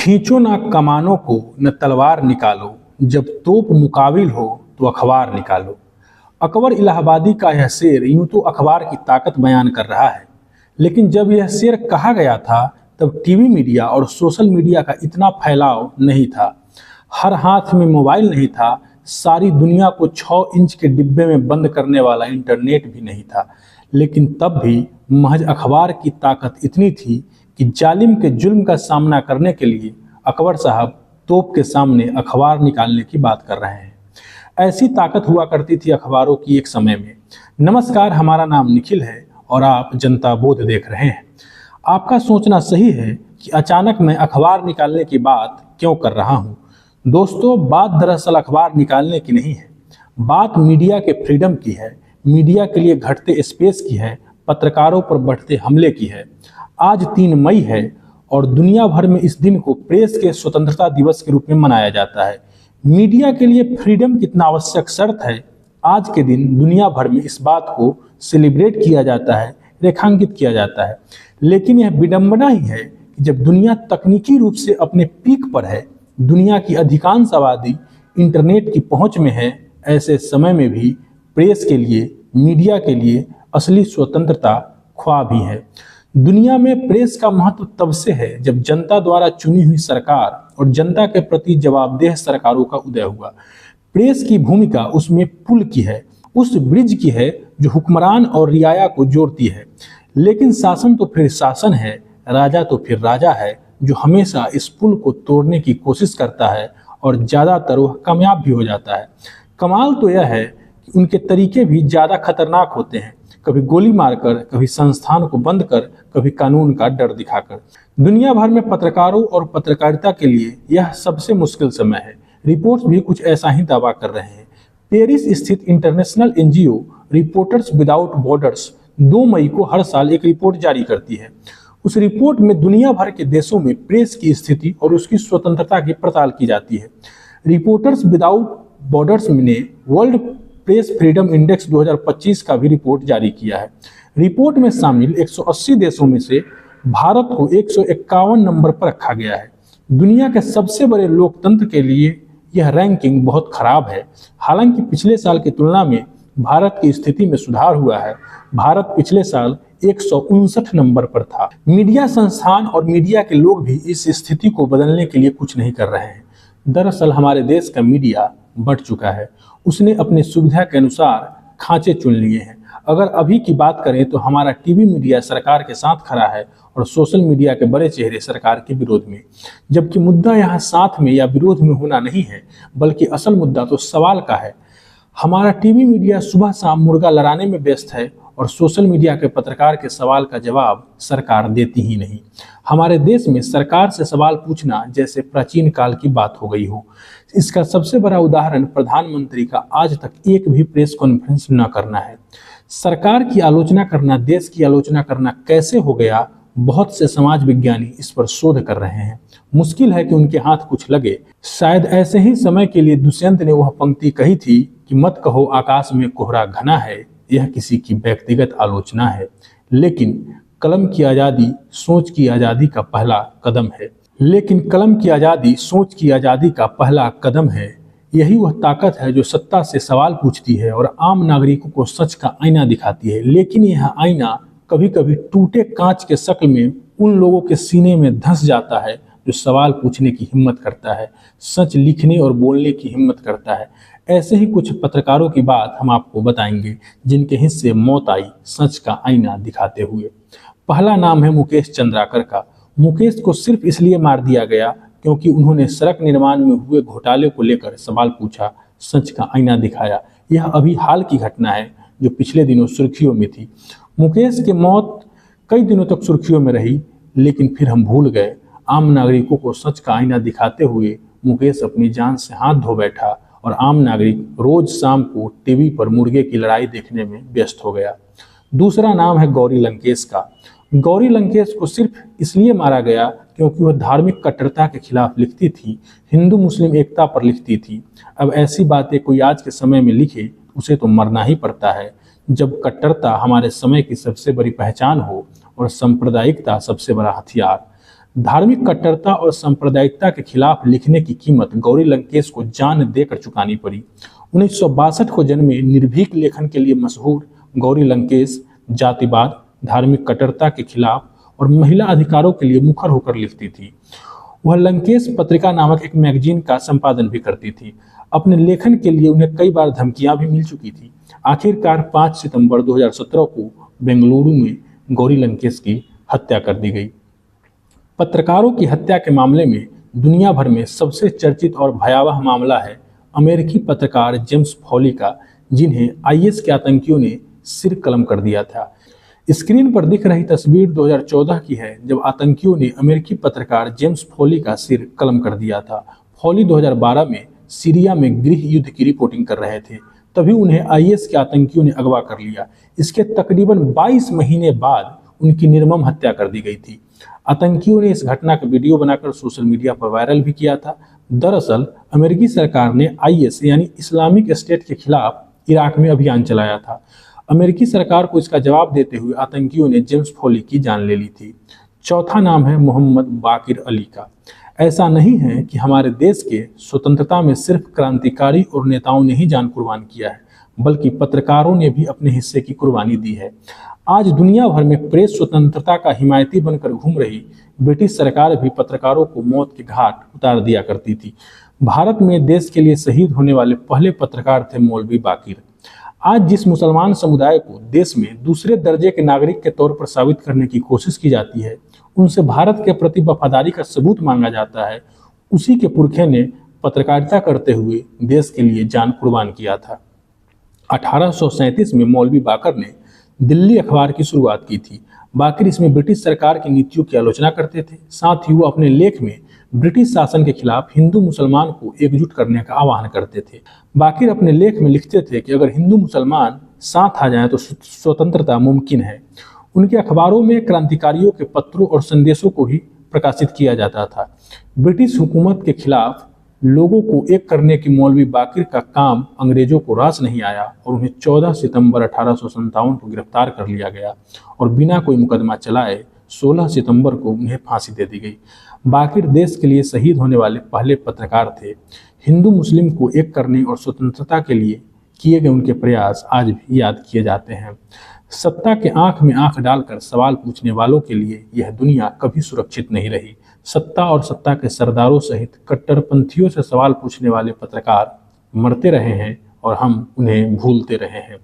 खींचो ना कमानों को न तलवार निकालो, जब तोप मुकाबिल हो तो अखबार निकालो। अकबर इलाहाबादी का यह शेर यूं तो अखबार की ताकत बयान कर रहा है, लेकिन जब यह शेर कहा गया था तब टीवी मीडिया और सोशल मीडिया का इतना फैलाव नहीं था। हर हाथ में मोबाइल नहीं था, सारी दुनिया को 6 इंच के डिब्बे में बंद करने वाला इंटरनेट भी नहीं था। लेकिन तब भी महज अखबार की ताकत इतनी थी कि जालिम के जुल्म का सामना करने के लिए अकबर साहब तोप के सामने अखबार निकालने की बात कर रहे हैं। ऐसी ताकत हुआ करती थी अखबारों की एक समय में। नमस्कार, हमारा नाम निखिल है और आप जनता बोध देख रहे हैं। आपका सोचना सही है कि अचानक मैं अखबार निकालने की बात क्यों कर रहा हूँ। दोस्तों, बात दरअसल अखबार निकालने की नहीं है, बात मीडिया के फ्रीडम की है, मीडिया के लिए घटते स्पेस की है, पत्रकारों पर बढ़ते हमले की है। आज 3 मई है और दुनिया भर में इस दिन को प्रेस के स्वतंत्रता दिवस के रूप में मनाया जाता है। मीडिया के लिए फ्रीडम कितना आवश्यक शर्त है, आज के दिन दुनिया भर में इस बात को सेलिब्रेट किया जाता है, रेखांकित किया जाता है। लेकिन यह विडंबना ही है कि जब दुनिया तकनीकी रूप से अपने पीक पर है, दुनिया की अधिकांश आबादी इंटरनेट की पहुंच में है, ऐसे समय में भी प्रेस के लिए, मीडिया के लिए असली स्वतंत्रता ख्वाब ही है। दुनिया में प्रेस का महत्व तब से है जब जनता द्वारा चुनी हुई सरकार और जनता के प्रति जवाबदेह सरकारों का उदय हुआ। प्रेस की भूमिका उसमें पुल की है, उस ब्रिज की है जो हुक्मरान और रियाया को जोड़ती है। लेकिन शासन तो फिर शासन है, राजा तो फिर राजा है, जो हमेशा इस पुल को तोड़ने की कोशिश करता है और ज़्यादातर वह कामयाब भी हो जाता है। कमाल तो यह है कि उनके तरीके भी ज़्यादा खतरनाक होते हैं, कभी गोली मारकर, कभी संस्थान को बंद कर, कभी कानून का डर दिखाकर। दुनिया भर में पत्रकारों और पत्रकारिता के लिए यह सबसे मुश्किल समय है। रिपोर्ट्स भी कुछ ऐसा ही दावा कर रहे हैं। पेरिस स्थित international NGO reporters without borders 2 मई को हर साल एक रिपोर्ट जारी करती है। उस रिपोर्ट में दुनिया भर के देशों में प्रेस की स्थिति और उसकी स्वतंत्रता की पड़ताल की जाती है। रिपोर्टर्स विदाउट बॉर्डर्स ने वर्ल्ड प्रेस फ्रीडम इंडेक्स 2025 का भी रिपोर्ट जारी किया है। रिपोर्ट में शामिल 180 देशों में से भारत को 151 नंबर पर रखा गया है। दुनिया के सबसे बड़े लोकतंत्र के लिए यह रैंकिंग बहुत खराब है। हालांकि पिछले साल की तुलना में भारत की स्थिति में सुधार हुआ है। भारत पिछले साल 159 नंबर पर था। मीडिया संस्थान और मीडिया के लोग भी इस स्थिति को बदलने के लिए कुछ नहीं कर रहे हैं। दरअसल हमारे देश का मीडिया बढ़ चुका है, उसने अपने सुविधा के अनुसार खांचे चुन लिए हैं। अगर अभी की बात करें तो हमारा टीवी मीडिया सरकार के साथ खड़ा है और सोशल मीडिया के बड़े चेहरे सरकार के विरोध में। जबकि मुद्दा यहाँ साथ में या विरोध में होना नहीं है, बल्कि असल मुद्दा तो सवाल का है। हमारा टीवी मीडिया सुबह शाम मुर्गा लड़ाने में व्यस्त है और सोशल मीडिया के पत्रकार के सवाल का जवाब सरकार देती ही नहीं। हमारे देश में सरकार से सवाल पूछना जैसे प्राचीन काल की बात हो गई हो। इसका सबसे बड़ा उदाहरण प्रधानमंत्री का आज तक एक भी प्रेस कॉन्फ्रेंस न करना है। सरकार की आलोचना करना, देश की आलोचना करना कैसे हो गया, बहुत से समाज विज्ञानी इस पर शोध कर रहे हैं। मुश्किल है कि उनके हाथ कुछ लगे। शायद ऐसे ही समय के लिए दुष्यंत ने वह पंक्ति कही थी कि मत कहो आकाश में कोहरा घना है, यह किसी की व्यक्तिगत आलोचना है। लेकिन कलम की आज़ादी सोच की आज़ादी का पहला कदम है। कलम की आज़ादी सोच की आज़ादी का पहला कदम है। यही वह ताकत है जो सत्ता से सवाल पूछती है और आम नागरिकों को सच का आईना दिखाती है। लेकिन यह आईना कभी कभी टूटे कांच के शक्ल में उन लोगों के सीने में धंस जाता है जो सवाल पूछने की हिम्मत करता है, सच लिखने और बोलने की हिम्मत करता है। ऐसे ही कुछ पत्रकारों की बात हम आपको बताएंगे जिनके हिस्से मौत आई सच का आईना दिखाते हुए। पहला नाम है मुकेश चंद्राकर का। मुकेश को सिर्फ इसलिए मार दिया गया क्योंकि उन्होंने सड़क निर्माण में हुए घोटाले को लेकर सवाल पूछा, सच का आईना दिखाया। यह अभी हाल की घटना है जो पिछले दिनों सुर्खियों में थी। मुकेश की मौत कई दिनों तक सुर्खियों में रही, लेकिन फिर हम भूल गए। आम नागरिकों को सच का आईना दिखाते हुए मुकेश अपनी जान से हाथ धो बैठा और आम नागरिक रोज शाम को टीवी पर मुर्गे की लड़ाई देखने में व्यस्त हो गया। दूसरा नाम है गौरी लंकेश का। गौरी लंकेश को सिर्फ इसलिए मारा गया क्योंकि वह धार्मिक कट्टरता के खिलाफ लिखती थी, हिंदू मुस्लिम एकता पर लिखती थी। अब ऐसी बातें कोई आज के समय में लिखे उसे तो मरना ही पड़ता है। जब कट्टरता हमारे समय की सबसे बड़ी पहचान हो और सांप्रदायिकता सबसे बड़ा हथियार। धार्मिक कट्टरता और सांप्रदायिकता के खिलाफ लिखने की कीमत गौरी लंकेश को जान देकर चुकानी पड़ी। 1962 को जन्मे निर्भीक लेखन के लिए मशहूर गौरी लंकेश जातिवाद, धार्मिक कट्टरता के खिलाफ और महिला अधिकारों के लिए मुखर होकर लिखती थी। वह लंकेश पत्रिका नामक एक मैगजीन का संपादन भी करती थी। अपने लेखन के लिए उन्हें कई बार धमकियां भी मिल चुकी थी। आखिरकार 5 सितंबर 2017 को बेंगलुरु में गौरी लंकेश की हत्या कर दी गई। पत्रकारों की हत्या के मामले में दुनिया भर में सबसे चर्चित और भयावह मामला है अमेरिकी पत्रकार जेम्स फॉली का, जिन्हें आईएस के आतंकियों ने सिर कलम कर दिया था। स्क्रीन पर दिख रही तस्वीर 2014 की है, जब आतंकियों ने अमेरिकी पत्रकार जेम्स फॉली का सिर कलम कर दिया था। फॉली 2012 में सीरिया में गृह युद्ध की रिपोर्टिंग कर रहे थे, तभी उन्हें आईएस के आतंकियों ने अगवा कर लिया। इसके तकरीबन 22 महीने बाद उनकी निर्मम हत्या कर दी गई थी। आतंकियों ने इस घटना का वीडियो बनाकर सोशल मीडिया पर वायरल भी किया था। दरअसल अमेरिकी सरकार ने आईएस यानी इस्लामिक स्टेट के खिलाफ इराक में अभियान चलाया था। अमेरिकी सरकार को इसका जवाब देते हुए आतंकियों ने जेम्स फॉली की जान ले ली थी। चौथा नाम है मोहम्मद बाकिर अली का। ऐसा नहीं है कि हमारे देश के स्वतंत्रता में सिर्फ क्रांतिकारी और नेताओं ने ही जान कुर्बान किया है, बल्कि पत्रकारों ने भी अपने हिस्से की कुर्बानी दी है। आज दुनिया भर में प्रेस स्वतंत्रता का हिमायती बनकर घूम रही ब्रिटिश सरकार भी पत्रकारों को मौत के घाट उतार दिया करती थी। भारत में देश के लिए शहीद होने वाले पहले पत्रकार थे मौलवी बाकिर। आज जिस मुसलमान समुदाय को देश में दूसरे दर्जे के नागरिक के तौर पर साबित करने की कोशिश की जाती है, उनसे भारत के प्रति वफादारी का सबूत मांगा जाता है, उसी के पुरखे ने पत्रकारिता करते हुए देश के लिए जान कुर्बान किया था। 1837 में मौलवी बाकर ने दिल्ली अखबार की शुरुआत की थी। बाकिर इसमें ब्रिटिश सरकार की नीतियों की आलोचना करते थे। साथ ही वो अपने लेख में ब्रिटिश शासन के खिलाफ हिंदू मुसलमान को एकजुट करने का आह्वान करते थे। बाकिर अपने लेख में लिखते थे कि अगर हिंदू मुसलमान साथ आ जाएं तो स्वतंत्रता मुमकिन है। उनके अखबारों में क्रांतिकारियों के पत्रों और संदेशों को भी प्रकाशित किया जाता था। ब्रिटिश हुकूमत के खिलाफ लोगों को एक करने की मौलवी बाकिर का काम अंग्रेजों को रास नहीं आया और उन्हें 14 सितंबर 1857 को गिरफ्तार कर लिया गया और बिना कोई मुकदमा चलाए 16 सितंबर को उन्हें फांसी दे दी गई। बाकिर देश के लिए शहीद होने वाले पहले पत्रकार थे। हिंदू मुस्लिम को एक करने और स्वतंत्रता के लिए किए गए उनके प्रयास आज भी याद किए जाते हैं। सत्ता के आंख में आंख डालकर सवाल पूछने वालों के लिए यह दुनिया कभी सुरक्षित नहीं रही। सत्ता और सत्ता के सरदारों सहित कट्टरपंथियों से सवाल पूछने वाले पत्रकार मरते रहे हैं और हम उन्हें भूलते रहे हैं।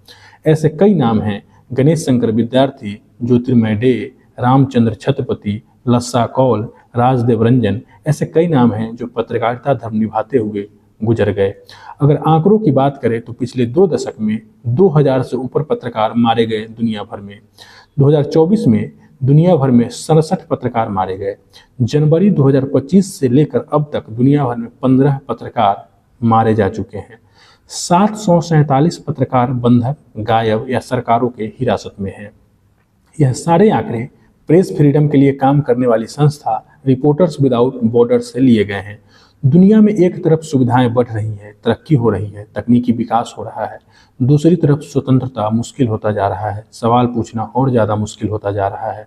ऐसे कई नाम हैं: गणेश शंकर विद्यार्थी, ज्योतिर्मय डे, रामचंद्र छत्रपति, लस्सा कौल, राजदेव रंजन। ऐसे कई नाम हैं जो पत्रकारिता धर्म निभाते हुए गुजर गए। अगर आंकड़ों की बात करें तो पिछले 2 दशक में 2000 से ऊपर पत्रकार मारे गए दुनिया भर में। 2024 में दुनिया भर में 67 पत्रकार मारे गए। जनवरी 2025 से लेकर अब तक दुनिया भर में 15 पत्रकार मारे जा चुके हैं। 747 पत्रकार बंधक, गायब या सरकारों के हिरासत में हैं। यह सारे आंकड़े प्रेस फ्रीडम के लिए काम करने वाली संस्था रिपोर्टर्स विदाउट बॉर्डर्स से लिए गए हैं। दुनिया में एक तरफ सुविधाएं बढ़ रही हैं, तरक्की हो रही है, तकनीकी विकास हो रहा है, दूसरी तरफ स्वतंत्रता मुश्किल होता जा रहा है, सवाल पूछना और ज़्यादा मुश्किल होता जा रहा है।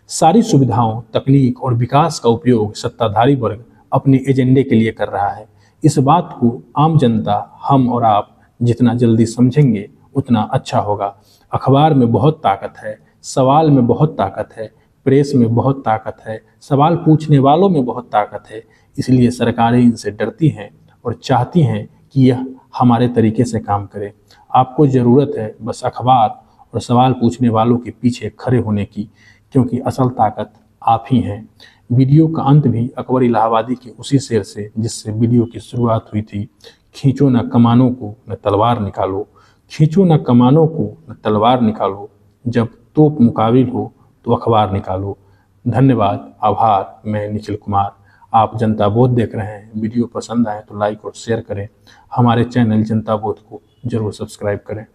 सारी सुविधाओं, तकनीक और विकास का उपयोग सत्ताधारी वर्ग अपने एजेंडे के लिए कर रहा है। इस बात को आम जनता, हम और आप जितना जल्दी समझेंगे उतना अच्छा होगा। अखबार में बहुत ताकत है, सवाल में बहुत ताकत है, प्रेस में बहुत ताकत है, सवाल पूछने वालों में बहुत ताकत है। इसलिए सरकारें इनसे डरती हैं और चाहती हैं कि यह हमारे तरीके से काम करे। आपको ज़रूरत है बस अखबार और सवाल पूछने वालों के पीछे खड़े होने की, क्योंकि असल ताकत आप ही हैं। वीडियो का अंत भी अकबर इलाहाबादी के उसी शेर से जिससे वीडियो की शुरुआत हुई थी: खींचो न कमानों को न तलवार निकालो, खींचो न कमानों को न तलवार निकालो, जब तोप मुकाबिल हो तो अखबार निकालो। धन्यवाद, आभार। मैं निखिल कुमार। आप जनता बोध देख रहे हैं। वीडियो पसंद आए तो लाइक और शेयर करें। हमारे चैनल जनता बोध को जरूर सब्सक्राइब करें।